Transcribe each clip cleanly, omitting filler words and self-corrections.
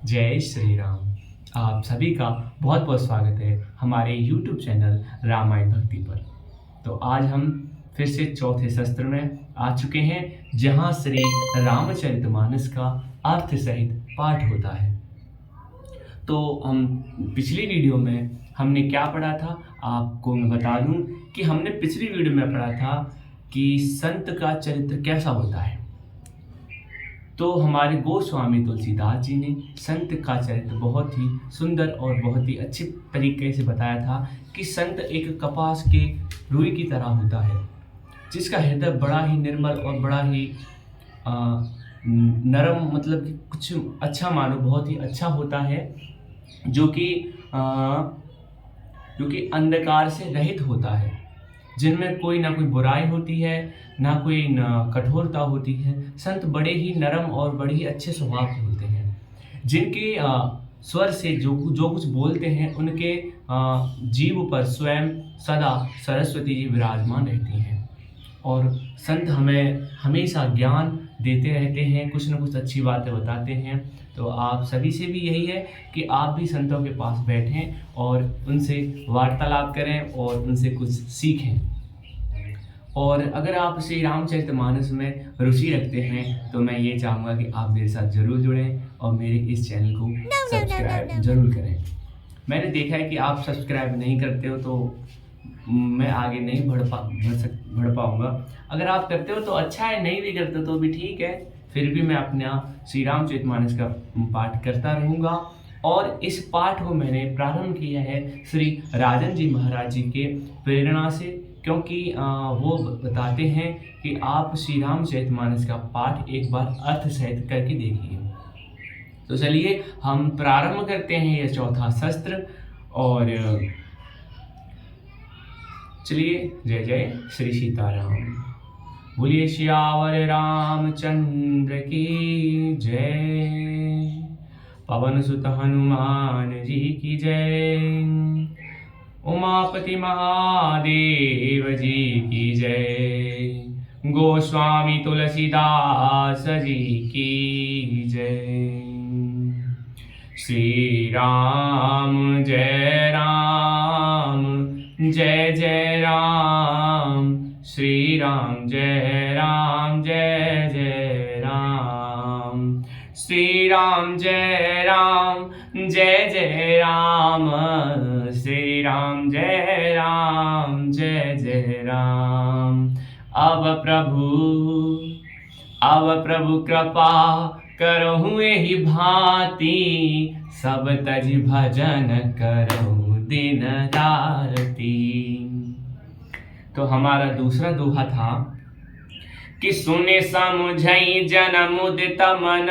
जय श्री राम। आप सभी का बहुत बहुत स्वागत है हमारे YouTube चैनल रामायण भक्ति पर। तो आज हम फिर से चौथे शस्त्र में आ चुके हैं, जहां श्री रामचरितमानस का अर्थ सहित पाठ होता है। तो हम पिछली वीडियो में हमने क्या पढ़ा था, आपको मैं बता दूं कि हमने पिछली वीडियो में पढ़ा था कि संत का चरित्र कैसा होता है। तो हमारे गोस्वामी तुलसीदास जी ने संत का चरित्र बहुत ही सुंदर और बहुत ही अच्छे तरीके से बताया था कि संत एक कपास के रुई की तरह होता है, जिसका हृदय बड़ा ही निर्मल और बड़ा ही नरम, मतलब कि कुछ अच्छा मानो बहुत ही अच्छा होता है, जो कि अंधकार से रहित होता है, जिनमें कोई ना कोई बुराई होती है, ना कोई कठोरता होती है। संत बड़े ही नरम और बड़े ही अच्छे स्वभाव के होते हैं, जिनके स्वर से जो कुछ बोलते हैं, उनके जीव पर स्वयं सदा सरस्वती जी विराजमान रहती हैं। और संत हमें हमेशा ज्ञान देते रहते हैं, कुछ न कुछ अच्छी बातें बताते हैं। तो आप सभी से भी यही है कि आप भी संतों के पास बैठें और उनसे वार्तालाप करें और उनसे कुछ सीखें। और अगर आप श्री रामचरितमानस में रुचि रखते हैं तो मैं ये चाहूँगा कि आप मेरे साथ ज़रूर जुड़ें और मेरे इस चैनल को सब्सक्राइब ज़रूर करें। मैंने देखा है कि आप सब्सक्राइब नहीं करते हो, तो मैं आगे नहीं बढ़ पाऊँगा। अगर आप करते हो तो अच्छा है, नहीं भी करते तो भी ठीक है, फिर भी मैं अपना श्री रामचरितमानस का पाठ करता रहूँगा। और इस पाठ को मैंने प्रारंभ किया है श्री राजन जी महाराज जी के प्रेरणा से, क्योंकि वो बताते हैं कि आप श्री रामचरितमानस का पाठ एक बार अर्थ सहित करके देखिए। तो चलिए हम प्रारंभ करते हैं यह चौथा शस्त्र। और चलिए, जय जय श्री सीताराम। बोलिए श्यावर रामचंद्र की जय। पवन सुत हनुमान जी की जय। उमापति महादेव जी की जय। गोस्वामी तुलसीदास जी की जय। श्री राम जय राम, जय जय राम। श्री राम जय राम, जय जय राम। श्री राम जय राम, जय जय राम। श्री राम जय राम, जय जय राम। अब प्रभु कृपा करहु एहि भांति, सब तज भजन करहु दिन राति। तो हमारा दूसरा दोहा था कि सुने समुझई जन मुदित मन,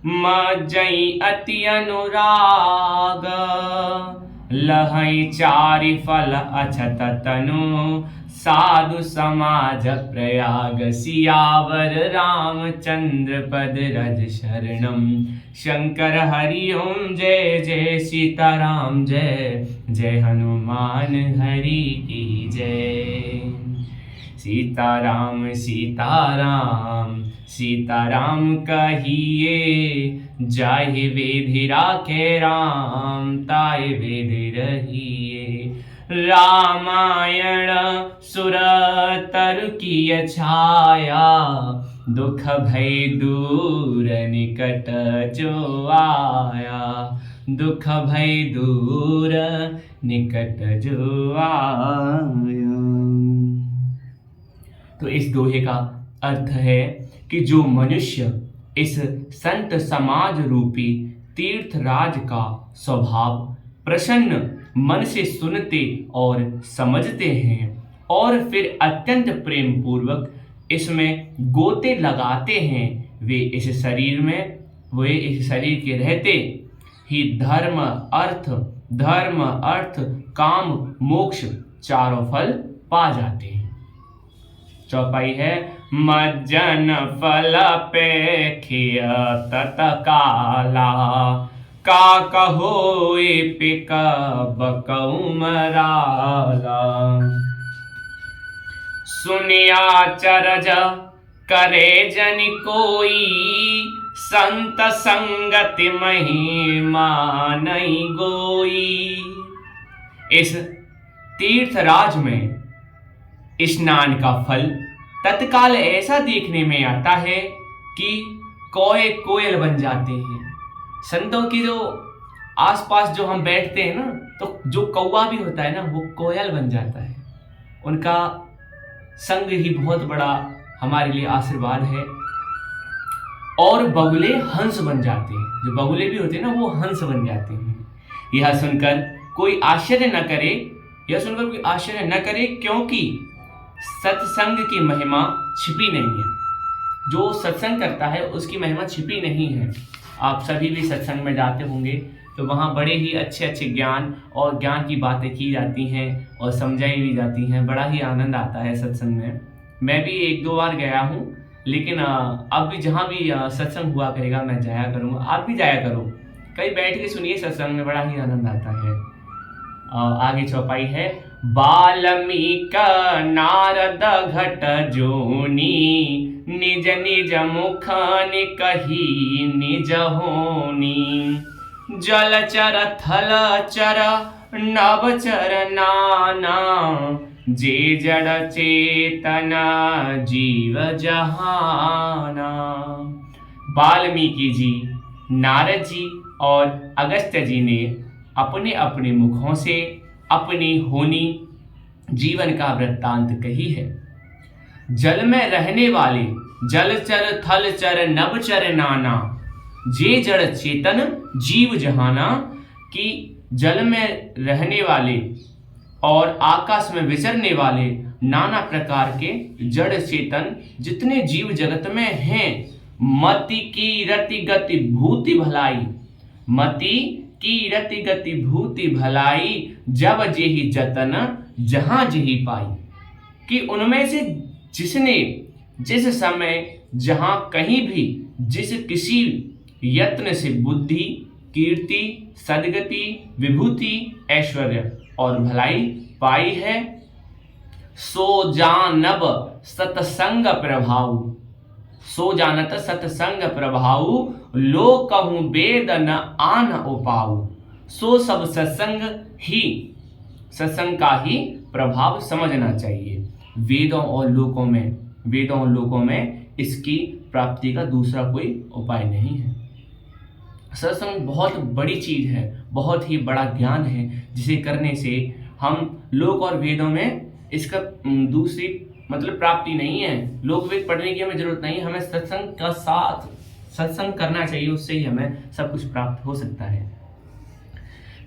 मज्जई अति अनुराग। लहई चारि फल अछत तनु, साधु समाज प्रयाग। सियावर रामचंद्र पद रज शरणम, शंकर हरि ओम जय जय। सीताराम जय जय, हनुमान हरि की जय। सीताराम सीताराम सीताराम कहिए, जाहि विधि राखे राम, ताहि विधि रहिए। रामायण सुर तरु की छाया, दुख भय दूर निकट जो आया। दुख भय दूर निकट जो आया। तो इस दोहे का अर्थ है कि जो मनुष्य इस संत समाज रूपी तीर्थराज का स्वभाव प्रसन्न मन से सुनते और समझते हैं, और फिर अत्यंत प्रेम पूर्वक इसमें गोते लगाते हैं, वे इस शरीर के रहते ही धर्म अर्थ काम मोक्ष चारों फल पा जाते हैं। चौपाई है, मज्जन फल पेखिय तत काला, का कहोय पिक बकऊ मराला। सुनिया चरज करे जन कोई, संत संगति महिमा नहीं गोई। इस तीर्थराज में स्नान का फल तत्काल ऐसा देखने में आता है कि कोए कोयल बन जाते हैं। संतों की जो आसपास जो हम बैठते हैं ना, तो जो कौवा भी होता है ना, वो कोयल बन जाता है। उनका संग ही बहुत बड़ा हमारे लिए आशीर्वाद है। और बगुले हंस बन जाते हैं, जो बगुले भी होते हैं ना, वो हंस बन जाते हैं। यह सुनकर कोई आश्चर्य न करे, क्योंकि सत्संग की महिमा छिपी नहीं है। जो सत्संग करता है उसकी महिमा छिपी नहीं है। आप सभी भी सत्संग में जाते होंगे, तो वहाँ बड़े ही अच्छे अच्छे ज्ञान की बातें की जाती हैं और समझाई भी जाती हैं। बड़ा ही आनंद आता है सत्संग में। मैं भी 1-2 बार गया हूँ, लेकिन अब भी जहाँ भी सत्संग हुआ करेगा मैं जाया करूँगा। आप भी जाया करो, कहीं बैठ के सुनिए सत्संग में, बड़ा ही आनंद आता है। आगे चौपाई है। बाल्मीक नारद घट जोनी, निज निज मुख कही निज होनी। जलचर थलचर नवचर नाना, जे जड़ चेतना जीव जहाना। वाल्मीकि जी, नारद जी और अगस्त्य जी ने अपने अपने मुखों से अपनी होनी जीवन का वृत्तांत कही है। जल में रहने वाले जलचर थलचर नवचर नाना, जे जड़ चेतन जीव जहाना, कि जल में रहने वाले और आकाश में विचरने वाले नाना प्रकार के जड़ चेतन जितने जीव जगत में हैं, मति की रति गति भूति भलाई, मति की रति गति भूति भलाई, जब जेहि जतन जहां जेहि पाई। कि उनमें से जिसने जिस समय जहां कहीं भी जिस किसी यत्न से बुद्धि, कीर्ति, सद्गति, विभूति, ऐश्वर्य और भलाई पाई है, सो जानब सतसंग प्रभाव, सो जानत सतसंग प्रभाव, लो कहूँ वेद न आन उपाऊ। सो सब सत्संग का ही प्रभाव समझना चाहिए। वेदों और लोकों में इसकी प्राप्ति का दूसरा कोई उपाय नहीं है। सत्संग बहुत बड़ी चीज है, बहुत ही बड़ा ज्ञान है, जिसे करने से हम लोक और वेदों में इसका दूसरी मतलब प्राप्ति नहीं है। लोक वेद पढ़ने की हमें जरूरत नहीं है, हमें सत्संग का साथ सत्संग करना चाहिए, उससे ही हमें सब कुछ प्राप्त हो सकता है।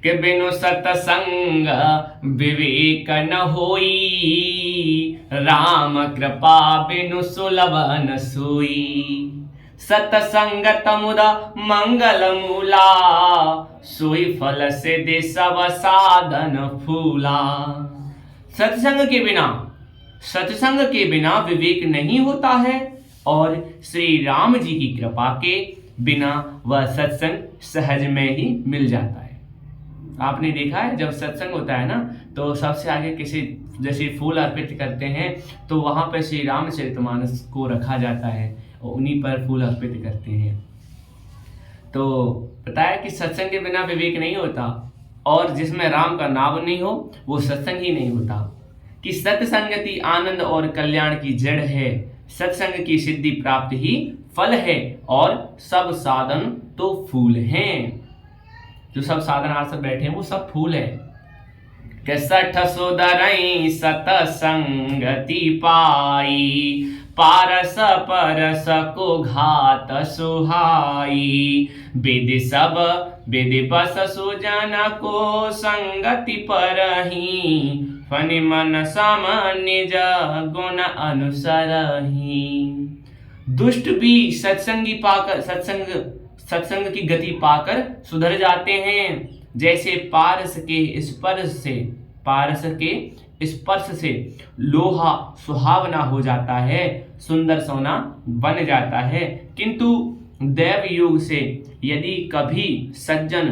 कि बिनु सत्संग विवेक न होई, राम कृपा बिनु सुलभ न सोई। सत्संगत मुदा मंगल मूला, सोई फल से दे सब साधन फूला। सत्संग के बिना विवेक नहीं होता है, और श्री राम जी की कृपा के बिना वह सत्संग सहज में ही मिल जाता है। आपने देखा है जब सत्संग होता है ना, तो सबसे आगे किसी जैसे फूल अर्पित करते हैं, तो वहां पर श्री रामचरितमानस को रखा जाता है और उन्हीं पर फूल अर्पित करते हैं। तो बताया कि सत्संग के बिना विवेक नहीं होता, और जिसमें राम का नाम नहीं हो वो सत्संग ही नहीं होता। कि सत्संगति आनंद और कल्याण की जड़ है, सत्संग की सिद्धि प्राप्त ही फल है, और सब साधन तो फूल हैं। जो सब साधन आज सब बैठे हैं वो सब फूल है। के सठ सुदरई सतसंगति पाई, पारस परस को घात सुहाई। विधि बस सुजन को संगति परही, फनि मन सम निज गुण अनुसरही। दुष्ट भी सत्संग की गति पाकर सुधर जाते हैं। जैसे पारस के स्पर्श से लोहा सुहावना हो जाता है, सुंदर सोना बन जाता है। किंतु दैव योग से यदि कभी सज्जन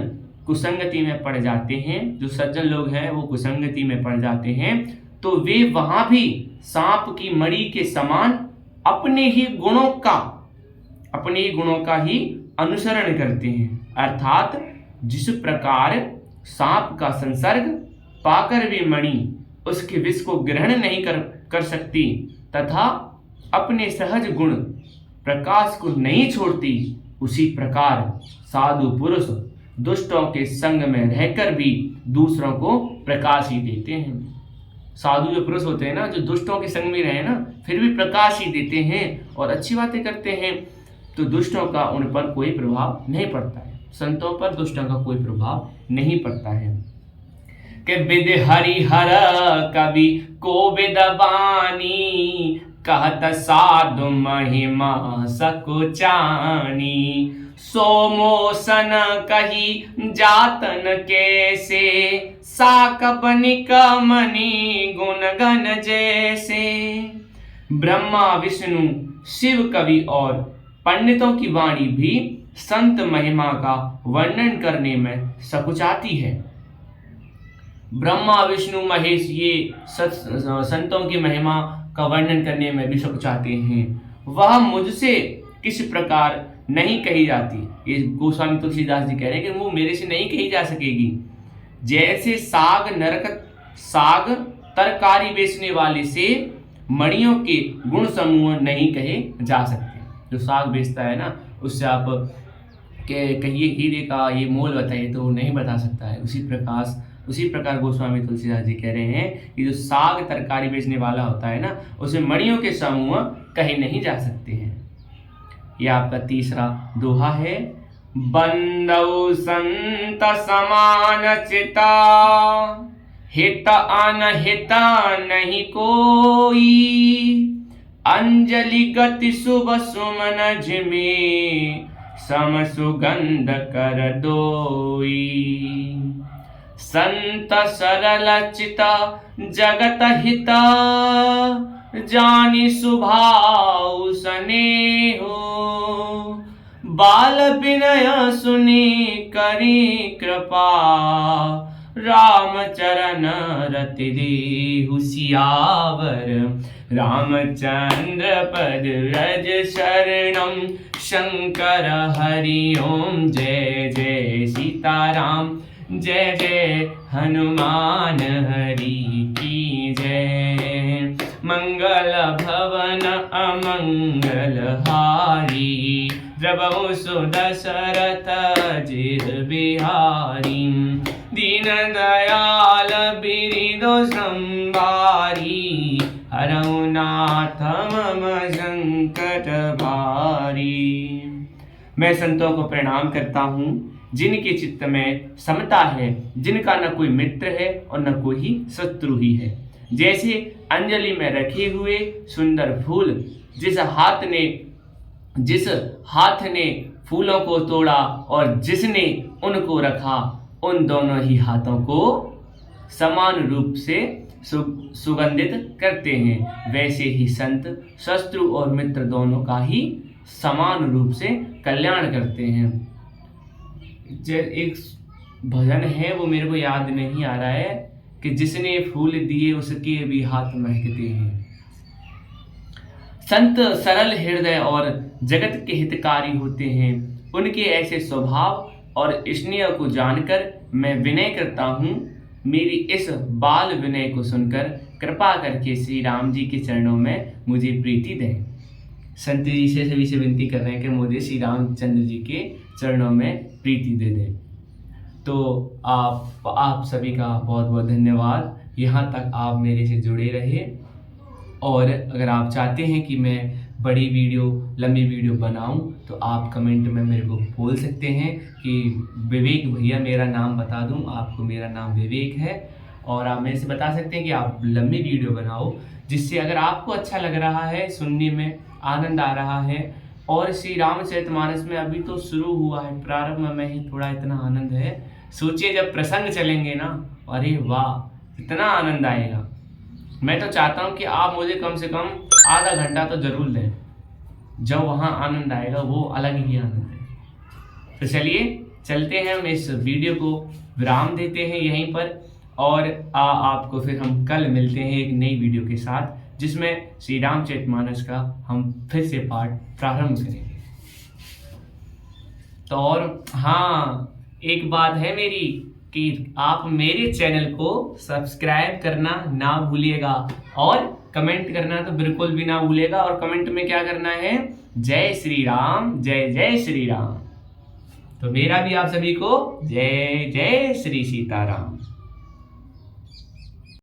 कुसंगति में पड़ जाते हैं, जो सज्जन लोग हैं वो कुसंगति में पड़ जाते हैं, तो वे वहां भी सांप की मणि के समान अपने ही गुणों का अपने ही गुणों का ही अनुसरण करते हैं। अर्थात जिस प्रकार सांप का संसर्ग पाकर भी मणि उसके विष को ग्रहण नहीं कर सकती तथा अपने सहज गुण प्रकाश को नहीं छोड़ती, उसी प्रकार साधु पुरुष दुष्टों के संग में रहकर भी दूसरों को प्रकाश ही देते हैं। साधु जो पुरुष होते हैं ना, जो दुष्टों के संग में रहे ना, फिर भी प्रकाश ही देते हैं और अच्छी बातें करते हैं, तो दुष्टों का उन पर कोई प्रभाव नहीं पड़ता है। संतों पर दुष्टों का कोई प्रभाव नहीं पड़ता है। कि विद हरिहर कवि को विद बानी, कहत साधु महिमा सकुचानी। सोमोसन कही जातन कैसे, साकप निकमनी गुण गण जैसे। ब्रह्मा विष्णु शिव कवि और पंडितों की वाणी भी संत महिमा का वर्णन करने में सकुचाती है। ब्रह्मा विष्णु महेश ये संतों की महिमा का वर्णन करने में भी सकुचाते हैं। वह मुझसे किस प्रकार नहीं कही जाती, ये गोस्वामी तुलसीदास जी कह रहे हैं कि वो मेरे से नहीं कही जा सकेगी। जैसे साग तरकारी बेचने वाले से मणियों के गुण समूह नहीं कहे जा सकते। जो साग बेचता है ना, उससे आप कहिए हीरे का ये मोल बताइए तो नहीं बता सकता है। उसी प्रकार गोस्वामी तुलसीदास जी कह रहे हैं कि जो साग तरकारी बेचने वाला होता है ना, उसे मणियों के समूह कहे नहीं जा सकते हैं। यह आपका तीसरा दोहा है। बंदौ संत समान चिता, हित अनहित नहीं कोई। अंजलि गति शुभ सुमन जिमे, सम सुगंध कर दोई। संत सरल चिता जगत हिता, जानी सुभाव स्नेहो। बाल विनय सुनी करी कृपा, रामचरण रति देहु सियावर। रामचंद्र पद रज शरणम, शंकर हरि ओम। जय जय सीताराम, जय जय हनुमान हरि की जय। मंगल भवन अमंगल हारी, द्रवहु सुदशरथ जिर बिहारी। दीन दयाल बिरिदो संभारी, हरहु नाथ मम संकट भारी। मैं संतों को प्रणाम करता हूँ जिनके चित्त में समता है, जिनका न कोई मित्र है और न कोई शत्रु ही है। जैसे अंजलि में रखे हुए सुंदर फूल, जिस हाथ ने फूलों को तोड़ा और जिसने उनको रखा, उन दोनों ही हाथों को समान रूप से सुगंधित करते हैं। वैसे ही संत शत्रु और मित्र दोनों का ही समान रूप से कल्याण करते हैं। एक भजन है, वो मेरे को याद नहीं आ रहा है, कि जिसने फूल दिए उसके भी हाथ महकते हैं। संत सरल हृदय और जगत के हितकारी होते हैं। उनके ऐसे स्वभाव और स्नेह को जानकर मैं विनय करता हूँ। मेरी इस बाल विनय को सुनकर कृपा करके श्री राम जी के चरणों में मुझे प्रीति दें। संत जी से सभी से विनती कर रहे हैं कि मुझे श्री रामचंद्र जी के चरणों में प्रीति दे दें। तो आप सभी का बहुत बहुत धन्यवाद। यहाँ तक आप मेरे से जुड़े रहे, और अगर आप चाहते हैं कि मैं बड़ी वीडियो, लंबी वीडियो बनाऊं, तो आप कमेंट में मेरे को बोल सकते हैं कि विवेक भैया मेरा नाम बता दूं, आपको मेरा नाम विवेक है, और आप मेरे से बता सकते हैं कि आप लंबी वीडियो बनाओ, जिससे अगर आपको अच्छा लग रहा है, सुनने में आनंद आ रहा है। और श्री रामचरितमानस में अभी तो शुरू हुआ है, प्रारंभ में ही थोड़ा इतना आनंद है। सोचिए जब प्रसंग चलेंगे ना, अरे वाह, इतना आनंद आएगा। मैं तो चाहता हूँ कि आप मुझे कम से कम आधा घंटा तो जरूर दें। जब वहाँ आनंद आएगा वो अलग ही आनंद है। तो चलिए चलते हैं, हम इस वीडियो को विराम देते हैं यहीं पर, और आपको फिर हम कल मिलते हैं एक नई वीडियो के साथ, जिसमें श्री रामचरितमानस का हम फिर से पाठ प्रारंभ करेंगे। तो और हाँ, एक बात है मेरी कि आप मेरे चैनल को सब्सक्राइब करना ना भूलिएगा और कमेंट करना तो बिल्कुल भी ना भूलिएगा। और कमेंट में क्या करना है? जय श्री राम, जय जय श्री राम। तो मेरा भी आप सभी को जय जय श्री सीताराम।